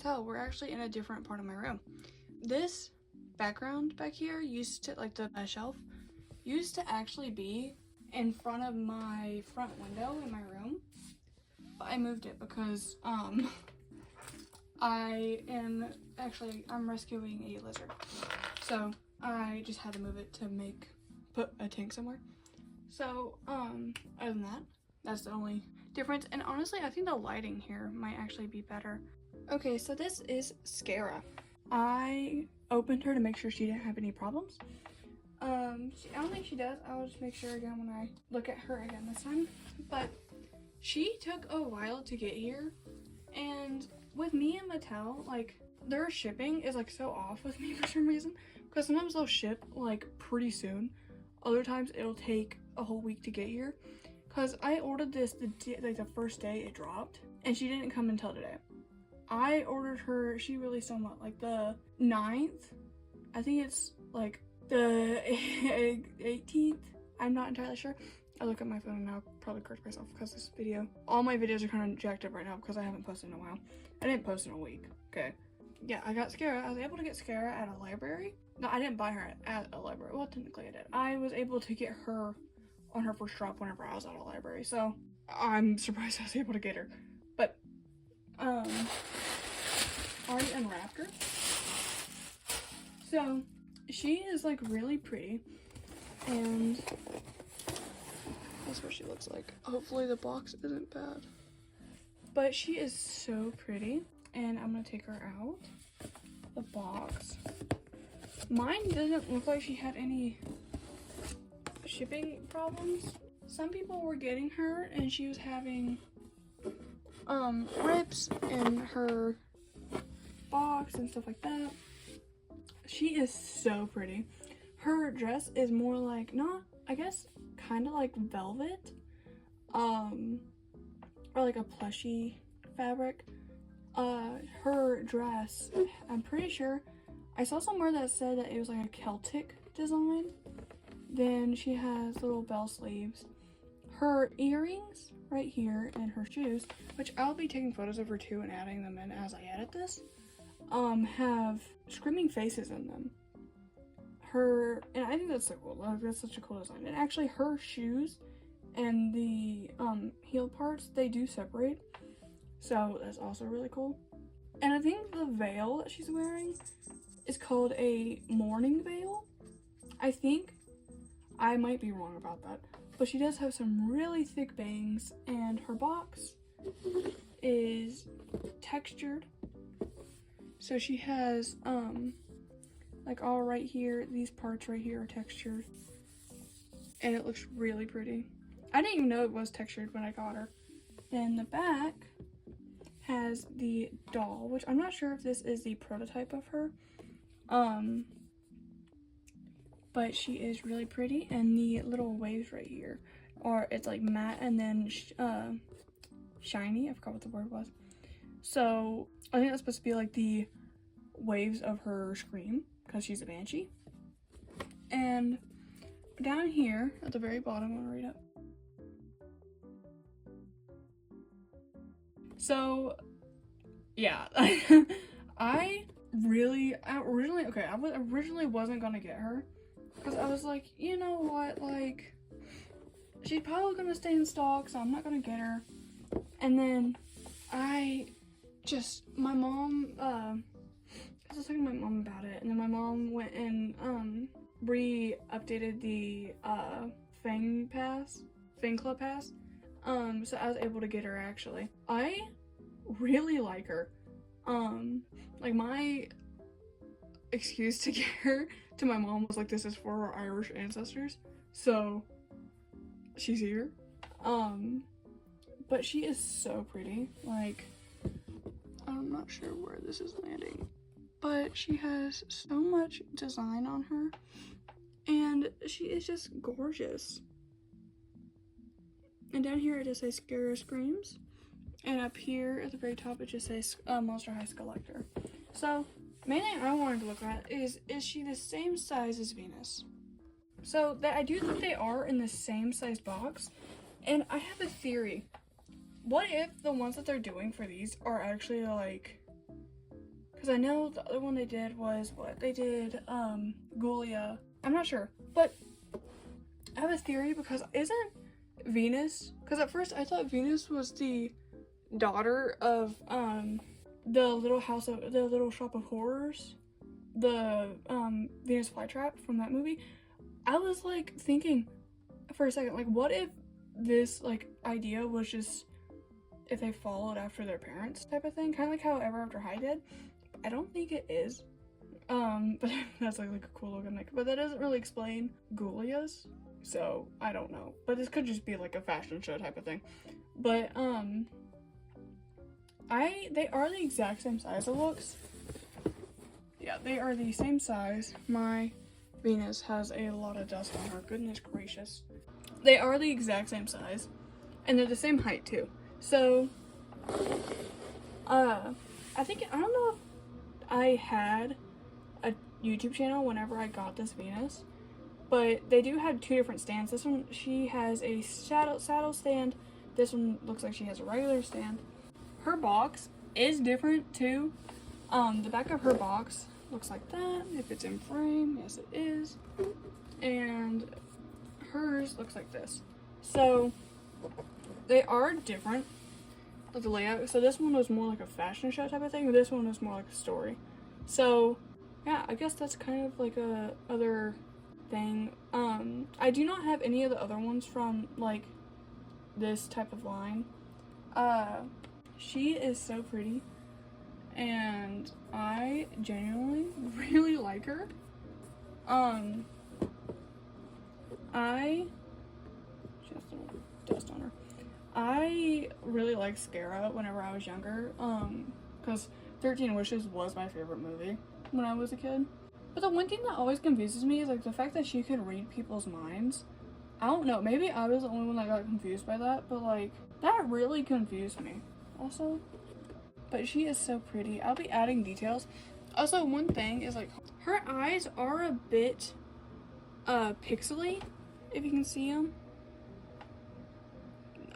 tell, we're actually in a different part of my room. This background back here used to, like the shelf, used to actually be in front of my front window in my room. But I moved it because I'm rescuing a lizard. So I just had to move it to put a tank somewhere. So other than that, that's the only difference. And honestly, I think the lighting here might actually be better. Okay, so this is Scarah. I opened her to make sure she didn't have any problems. I don't think she does. I'll just make sure again when I look at her again this time. But she took a while to get here, and with me and Mattel, like, their shipping is like so off with me for some reason, because sometimes they'll ship like pretty soon, other times it'll take a whole week to get here. Because I ordered this the first day it dropped, and she didn't come until today. I ordered her, she released on what, like the 9th? I think it's like the 18th. I'm not entirely sure. I look at my phone and I'll probably correct myself because this video, all my videos are kind of jacked up right now because I haven't posted in a while. I didn't post in a week, okay? Yeah, I got Scarah. I was able to get Scarah at a library. No, I didn't buy her at a library. Well, technically I did. I was able to get her on her first drop whenever I was at a library, so I'm surprised I was able to get her. But I already unwrapped her. So she is like really pretty, and that's what she looks like. Hopefully the box isn't bad, but she is so pretty. And I'm gonna take her out the box. Mine doesn't look like she had any shipping problems. Some people were getting her and she was having rips in her box and stuff like that. She is so pretty. Her dress is more like, not, I guess, kind of like velvet, or like a plushy fabric. Her dress, I'm pretty sure, I saw somewhere that said that it was like a Celtic design. Then she has little bell sleeves. Her earrings right here and her shoes, which I'll be taking photos of her too and adding them in as I edit this, have screaming faces in them. And I think that's so cool. Like, that's such a cool design. And actually her shoes and the heel parts, they do separate. So that's also really cool. And I think the veil that she's wearing is called a mourning veil. I think. I might be wrong about that. But she does have some really thick bangs, and her box is textured. So she has, like all right here, these parts right here are textured. And it looks really pretty. I didn't even know it was textured when I got her. Then the back has the doll, which I'm not sure if this is the prototype of her. But she is really pretty, and the little waves right here it's like matte and then shiny. I forgot what the word was. So I think that's supposed to be like the waves of her scream because she's a banshee. And down here at the very bottom, I'm gonna read it. So yeah, I originally wasn't gonna get her because I was like, you know what, like, she's probably gonna stay in stock, so I'm not gonna get her. And then my mom, I was talking to my mom about it, and then my mom went and re-updated the Fang Club pass. So I was able to get her actually. I really like her. Like my excuse to get her to my mom was like, this is for her Irish ancestors. So she's here. But she is so pretty. Like, I'm not sure where this is landing, but she has so much design on her, and she is just gorgeous. And down here it just says Scarah Screams, and up here at the very top it just says Monster High Collector. So main thing I wanted to look at is she the same size as Venus? So I do think they are in the same size box, and I have a theory. What if the ones that they're doing for these are actually like because I know the other one they did was what? They did, Gulia. I'm not sure, but I have a theory because isn't Venus, because at first I thought Venus was the daughter of, the Little Shop of Horrors, the, Venus Flytrap from that movie. I was, like, thinking for a second, like, what if this, like, idea was just if they followed after their parents type of thing, kind of like how Ever After High did. I don't think it is, but that's like a cool looking like, but that doesn't really explain Gulia's, so I don't know, but this could just be like a fashion show type of thing. But they are the exact same size, it looks. Yeah, they are the same size. My Venus has a lot of dust on her, goodness gracious. They are the exact same size, and they're the same height too. So, I don't know if I had a YouTube channel whenever I got this Venus, but they do have two different stands. This one, she has a saddle stand. This one looks like she has a regular stand. Her box is different too. The back of her box looks like that, if it's in frame. Yes, it is. And hers looks like this. So, they are different, like the layout. So this one was more like a fashion show type of thing, this one was more like a story. So, yeah, I guess that's kind of like a other thing. I do not have any of the other ones from, like, this type of line. She is so pretty, and I genuinely really like her. Just a little dust on her. I really liked Scarah whenever I was younger, because 13 Wishes was my favorite movie when I was a kid. But the one thing that always confuses me is, like, the fact that she could read people's minds. I don't know, maybe I was the only one that got confused by that, but, like, that really confused me also. But she is so pretty. I'll be adding details. Also, one thing is, like, her eyes are a bit, pixely, if you can see them.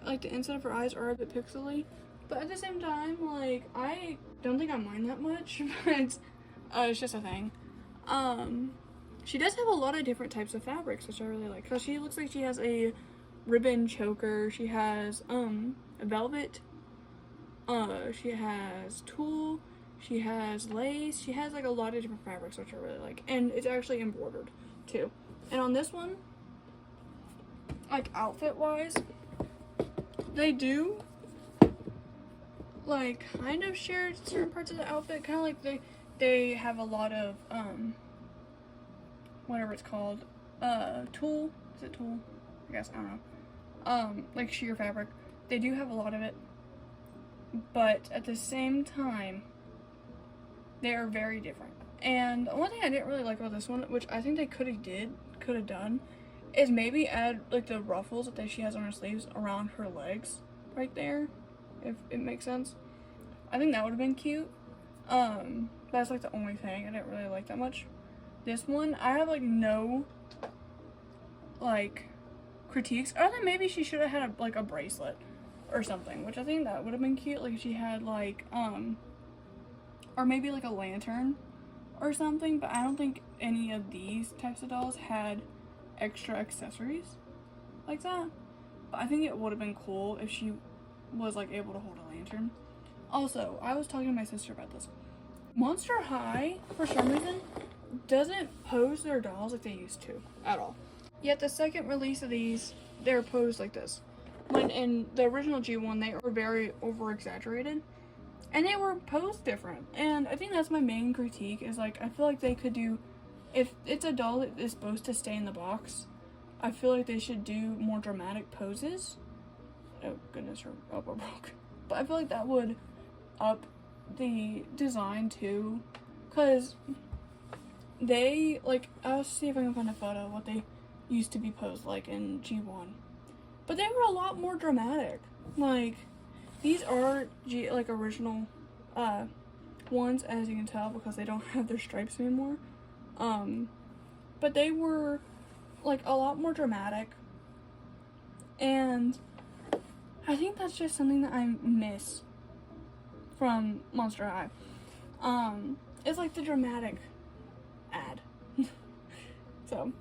Like, the inside of her eyes are a bit pixely, but at the same time, like, I don't think I mind that much, but it's just a thing. She does have a lot of different types of fabrics, which I really like, because she looks like she has a ribbon choker, she has, velvet, she has tulle, she has lace, she has, like, a lot of different fabrics, which I really like, and it's actually embroidered, too. And on this one, like, outfit-wise, they do, like, kind of share certain parts of the outfit, kind of like they have a lot of, whatever it's called, tulle, is it tulle? I guess, I don't know, like sheer fabric. They do have a lot of it, but at the same time, they are very different. And the one thing I didn't really like about this one, which I think they could have done, is maybe add, like, the ruffles that she has on her sleeves around her legs right there, if it makes sense. I think that would have been cute. That's, like, the only thing I didn't really like that much. This one, I have, like, no, like, critiques, other than maybe she should have had, a bracelet or something, which I think that would have been cute. Like, if she had, like, or maybe, like, a lantern or something, but I don't think any of these types of dolls had extra accessories like that. But I think it would have been cool if she was, like, able to hold a lantern. Also, I was talking to my sister about this. Monster High, for some reason, doesn't pose their dolls like they used to at all. Yet the second release of these, they're posed like this. When in the original G1, they were very over-exaggerated, and they were posed different. And I think that's my main critique, is, like, I feel like they could do, if it's a doll that is supposed to stay in the box, I feel like they should do more dramatic poses. Oh goodness, her elbow broke. But I feel like that would up the design too, because they, like, I'll see if I can find a photo of what they used to be posed like in G1. But they were a lot more dramatic. Like, these are original ones, as you can tell, because they don't have their stripes anymore. But they were, like, a lot more dramatic. And I think that's just something that I miss from Monster High. It's like the dramatic ad. So,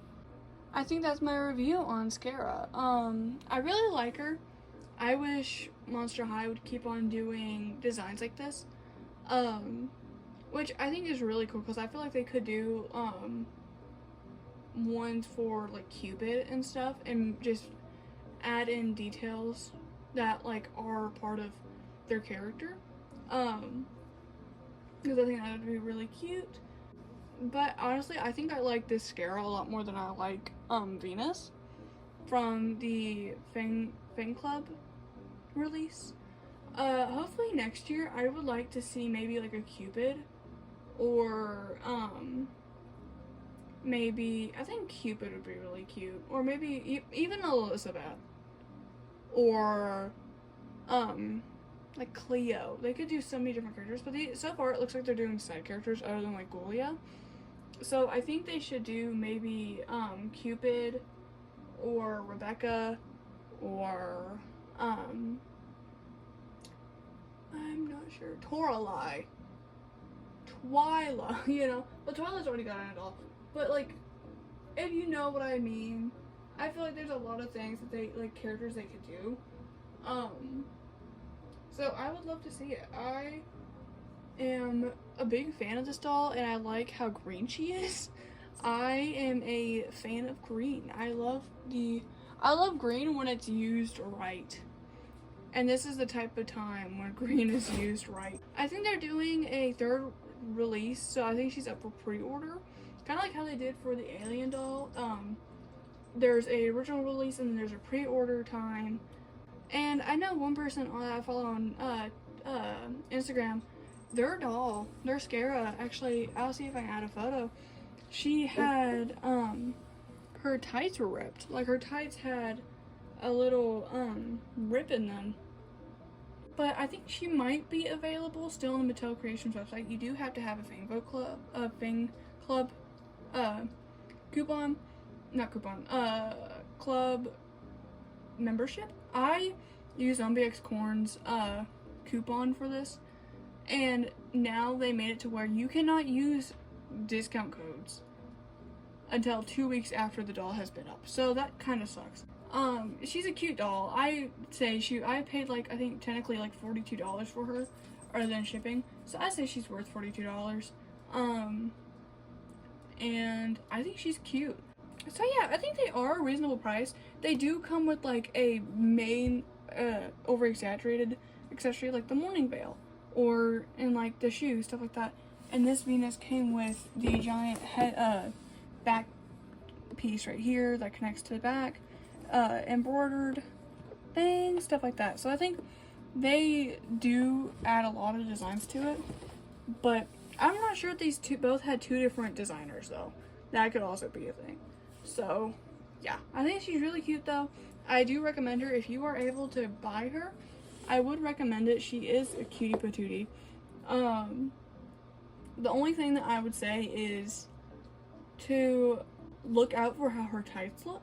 I think that's my review on Scarah. I really like her. I wish Monster High would keep on doing designs like this. Which I think is really cool because I feel like they could do, ones for like Cupid and stuff and just add in details that like are part of their character. Because I think that would be really cute. But honestly, I think I like this Scarah a lot more than I like Venus from the Fang Club release. Hopefully next year I would like to see maybe like a Cupid or maybe I think Cupid would be really cute, or maybe even Elizabeth, or like Cleo. They could do so many different characters, but so far it looks like they're doing side characters other than like Julia. So I think they should do maybe Cupid or Rebecca or I'm not sure, Toralei, Twyla, you know, but Twyla's already got an adult. But like, if you know what I mean, I feel like there's a lot of things that they like characters they could do. So I would love to see it. I am a big fan of this doll, and I like how green she is. I am a fan of green. I love green when it's used right. And this is the type of time when green is used right. I think they're doing a third release, so I think she's up for pre-order. Kind of like how they did for the Alien doll. There's a original release and then there's a pre-order time. And I know one person I follow on Instagram, their doll, their Scarah, actually, I'll see if I can add a photo. She had, her tights were ripped. Like, her tights had a little, rip in them. But I think she might be available still on the Mattel Creations website. You do have to have a Fang Club, club membership. I used Zombie X Corn's coupon for this, and now they made it to where you cannot use discount codes until 2 weeks after the doll has been up. So that kind of sucks. She's a cute doll. I say I paid like, I think technically like $42 for her, other than shipping. So I say she's worth $42. And I think she's cute. So yeah, I think they are a reasonable price. They do come with like a main over-exaggerated accessory like the mourning veil or in like the shoes, stuff like that. And this Venus came with the giant head back piece right here that connects to the back, embroidered things, stuff like that. So I think they do add a lot of designs to it, but I'm not sure if these two both had two different designers though. That could also be a thing. So yeah, I think she's really cute though. I do recommend her if you are able to buy her. I would recommend it. She is a cutie patootie. The only thing that I would say is to look out for how her tights look.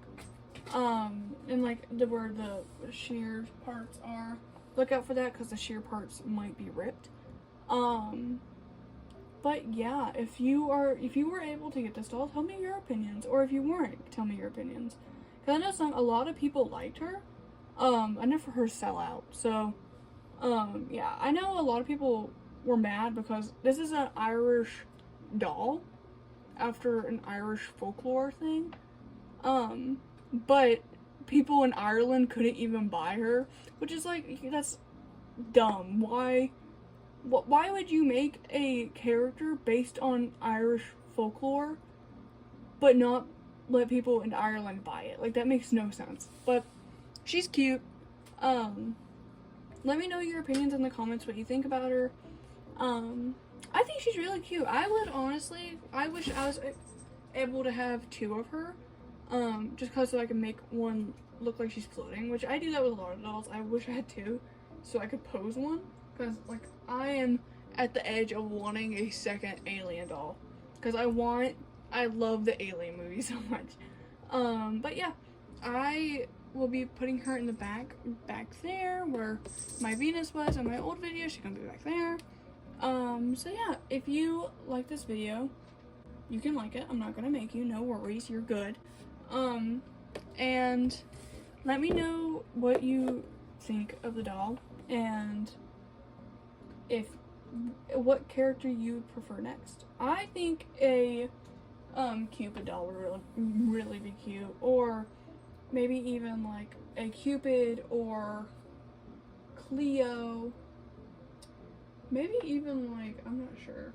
And like where the sheared parts are, look out for that because the sheer parts might be ripped. But yeah, if you were able to get this doll, tell me your opinions. Or if you weren't, tell me your opinions. Because I know a lot of people liked her. I never heard her sell out. So, yeah, I know a lot of people were mad because this is an Irish doll after an Irish folklore thing. But people in Ireland couldn't even buy her, which is like, that's dumb. Why would you make a character based on Irish folklore but not let people in Ireland buy it? Like, that makes no sense. But she's cute. Let me know your opinions in the comments, what you think about her. I think she's really cute. I wish I was able to have two of her, just because so I can make one look like she's floating, which I do that with a lot of dolls. I wish I had two so I could pose one, because like I am at the edge of wanting a second Alien doll, because I love the Alien movie so much. But yeah, I will be putting her in the back there where my Venus was in my old video. She's gonna be back there. So yeah, if you like this video, you can like it. I'm not gonna make you, no worries, you're good. And let me know what you think of the doll and what character you prefer next. I think a Cupid doll would really be cute, or maybe even like a Cupid or Cleo, maybe even like, I'm not sure,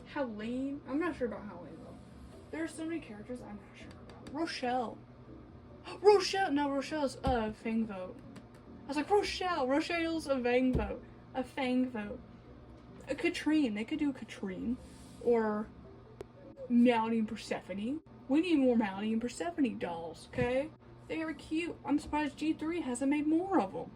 Halloween. I'm not sure about Halloween though. There are so many characters I'm not sure about. Rochelle's a Fang vote. I was like, Rochelle's a Fang vote. A Katrine, they could do Katrine. Or Melody and Persephone. We need more Melody and Persephone dolls, okay? They are cute. I'm surprised G3 hasn't made more of them.